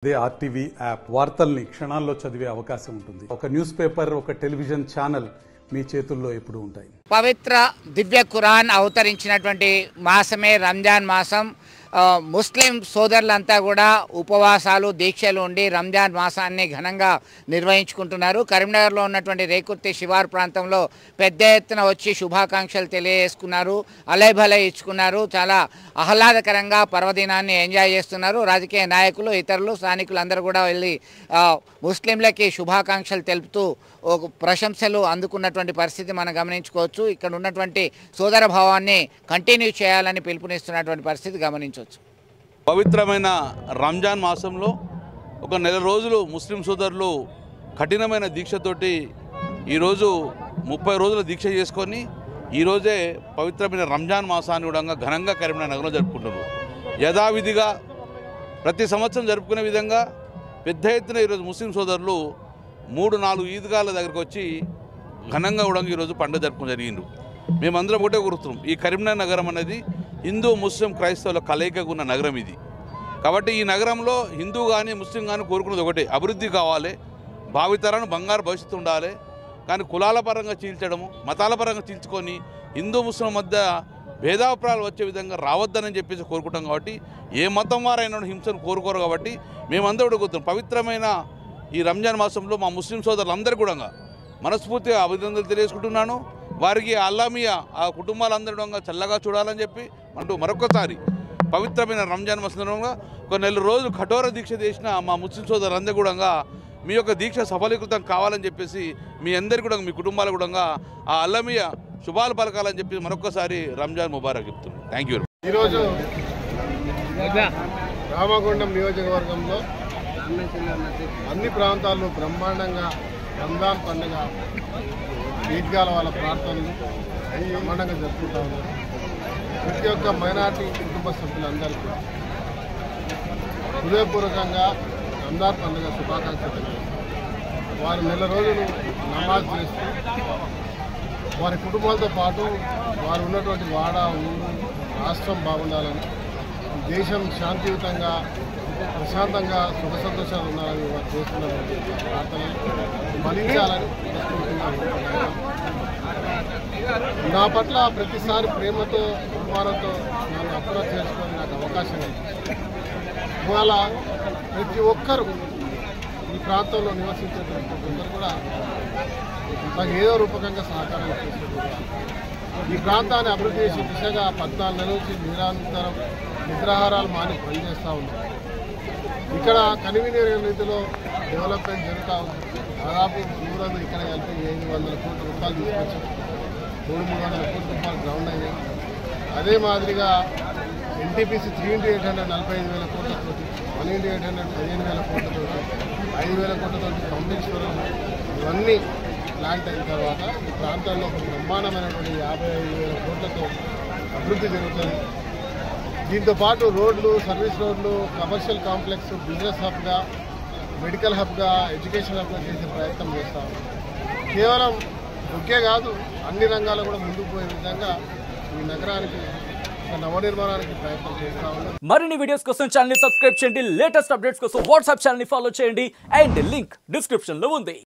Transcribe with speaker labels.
Speaker 1: అదే RTV app వార్తల్ని క్షణాల్లో చదివే అవకాశం ఉంటుంది. ఒక న్యూస్ పేపర్, ఒక టెలివిజన్ ఛానల్ మీ చేతుల్లో ఎప్పుడూ ఉంటాయి.
Speaker 2: పవిత్ర దివ్య ఖురాన్ అవతరించినటువంటి మాసమే రంజాన్ మాసం. ముస్లిం సోదరులంతా కూడా ఉపవాసాలు దీక్షలు ఉండి రంజాన్ మాసాన్ని ఘనంగా నిర్వహించుకుంటున్నారు. కరీంనగర్లో ఉన్నటువంటి రేకుర్తి శివారు ప్రాంతంలో పెద్ద ఎత్తున వచ్చి శుభాకాంక్షలు తెలియజేసుకున్నారు, అలైభలై ఇచ్చుకున్నారు. చాలా ఆహ్లాదకరంగా పర్వదినాన్ని ఎంజాయ్ చేస్తున్నారు. రాజకీయ నాయకులు, ఇతరులు, స్థానికులు అందరూ కూడా వెళ్ళి ముస్లింలకి శుభాకాంక్షలు తెలుపుతూ ప్రశంసలు అందుకున్నటువంటి పరిస్థితి మనం గమనించుకోవచ్చు. ఇక్కడ ఉన్నటువంటి సోదర భావాన్ని కంటిన్యూ చేయాలని పిలుపునిస్తున్నటువంటి పరిస్థితి గమనించవచ్చు.
Speaker 3: పవిత్రమైన రంజాన్ మాసంలో ఒక నెల రోజులు ముస్లిం సోదరులు కఠినమైన దీక్షతోటి ఈరోజు 30 రోజుల దీక్ష చేసుకొని ఈరోజే పవిత్రమైన రంజాన్ మాసాన్ని కూడా ఘనంగా కరీంనగర్ నగరంలో జరుపుకుంటున్నారు. యథావిధిగా ప్రతి సంవత్సరం జరుపుకునే విధంగా పెద్ద ఎత్తున ఈరోజు ముస్లిం సోదరులు 3-4 ఈద్గాల దగ్గరకు వచ్చి ఘనంగా కూడా ఈరోజు పండుగ జరుపుకోవడం జరిగింది. మేమందరం ఒకటే కోరుతున్నాం, ఈ కరీంనగర్ నగరం అనేది హిందూ ముస్లిం క్రైస్తవుల కలయికగా ఉన్న నగరం ఇది. కాబట్టి ఈ నగరంలో హిందూ కానీ ముస్లిం కానీ కోరుకున్నది ఒకటే, అభివృద్ధి కావాలి, భావితరాన్ని బంగారు భవిష్యత్తు ఉండాలి. కానీ కులాల పరంగా చీల్చడము, మతాల పరంగా చీల్చుకొని హిందూ ముస్లిం మధ్య భేదాభిప్రాయాలు వచ్చే విధంగా రావద్దని చెప్పేసి కోరుకుంటాం. కాబట్టి ఏ మతం వారైనా హింసను కోరుకోరు. కాబట్టి మేమందరూ కూడా కోరుతున్నాం, పవిత్రమైన ఈ రంజాన్ మాసంలో మా ముస్లిం సోదరులందరూ కూడా మనస్ఫూర్తిగా అభినందనలు తెలియజేసుకుంటున్నాను. వారికి అల్లామియా ఆ కుటుంబాలందరూ చల్లగా చూడాలని చెప్పి అంటూ మరొకసారి పవిత్రమైన రంజాన్ మాసంలో ఒక నెల రోజులు కఠోర దీక్ష చేసిన మా ముస్లిం సోదరులందరూ కూడా మీ యొక్క దీక్ష సఫలీకృతం కావాలని చెప్పేసి మీ అందరికీ కూడా మీ కుటుంబాలు కూడా ఆ అల్లమియా శుభాలు పలకాలని చెప్పి మరొకసారి రంజాన్ ముబారక్ చెప్తున్నాను. Thank you.
Speaker 4: ఈరోజు రామగుండం నియోజకవర్గంలో అన్ని ప్రాంతాల్లో బ్రహ్మాండంగా రంజాన్ పండుగ ఈద్గాల వాళ్ళ ప్రార్థనలు బ్రహ్మాండంగా జరుపుకుంటా ఉన్నారు. ప్రతి ఒక్క మైనార్టీ కుటుంబ సభ్యులందరికీ హృదయపూర్వకంగా రంజాన్ పండుగ శుభాకాంక్షలు తెలియజేస్తారు. వారు నెల రోజులు నమాజ్ చేస్తూ వారి కుటుంబాలతో పాటు వారు ఉన్నటువంటి వాడ, ఊరు, రాష్ట్రం బాగుండాలని, దేశం శాంతియుతంగా ప్రశాంతంగా సుఖ సంతోషాలు ఉండాలని వారు చేస్తున్నటువంటి ప్రార్థనలు ఫలించాలని నా పట్ల ప్రతిసారి ప్రేమతో అభిమానంతో నన్ను అప్రోచ్ చేసుకొని నాకు అవకాశం ఉంది. ఇవాళ ప్రతి ఒక్కరూ ఈ ప్రాంతంలో నివసించేటువంటి అందరూ కూడా నాకు ఏదో రూపకంగా సహకారం చేస్తున్నారు. ఈ ప్రాంతాన్ని అభివృద్ధి చేసే దిశగా 14 నెలల నుంచి నిరంతరం నిద్రాహారాలు మాని పనిచేస్తూ ఉన్నారు. ఇక్కడ కన్వీనియర్ రీతిలో డెవలప్మెంట్ జరుగుతూ ఉంది. దాదాపు దూరం ఇక్కడ కలిపి 700 కోట్ల రూపాయలు తీసుకొచ్చాం. 300 కోట్ల రూపాయలు గ్రౌండ్ అయినాయి. అదే మాదిరిగా ఎన్టీపీసీ 3x800 45,000 కోట్లతో, 1x800 15,000 కోట్లతో, 5,000 కోట్లతో పంపించుకోవడం ఇవన్నీ ప్లాంట్ అయిన తర్వాత ఈ ప్రాంతాల్లో బ్రహ్మాండమైనటువంటి 55,000 కోట్లతో అభివృద్ధి జరుగుతుంది. దీంతోపాటు రోడ్లు, సర్వీస్ రోడ్లు, కమర్షియల్ కాంప్లెక్స్, బిజినెస్ హబ్గా, మెడికల్ హబ్గా, ఎడ్యుకేషన్ హబ్గా చేసే ప్రయత్నం చేస్తాం. కేవలం ఒకే కాదు, అన్ని రంగాల్లో కూడా ముందుకు పోయే విధంగా ఈ నగరానికి నవనిర్మాణానికి ప్రయత్నం చేస్తా ఉన్నాం.
Speaker 5: మరిన్ని వీడియోస్ కోసం ఛానల్ ని సబ్స్క్రైబ్ చేయండి. లేటెస్ట్ అప్డేట్స్ కోసం వాట్సాప్ ఛానల్ ని ఫాలో చేయండి. అండ్ లింక్ డిస్క్రిప్షన్ లో ఉంది.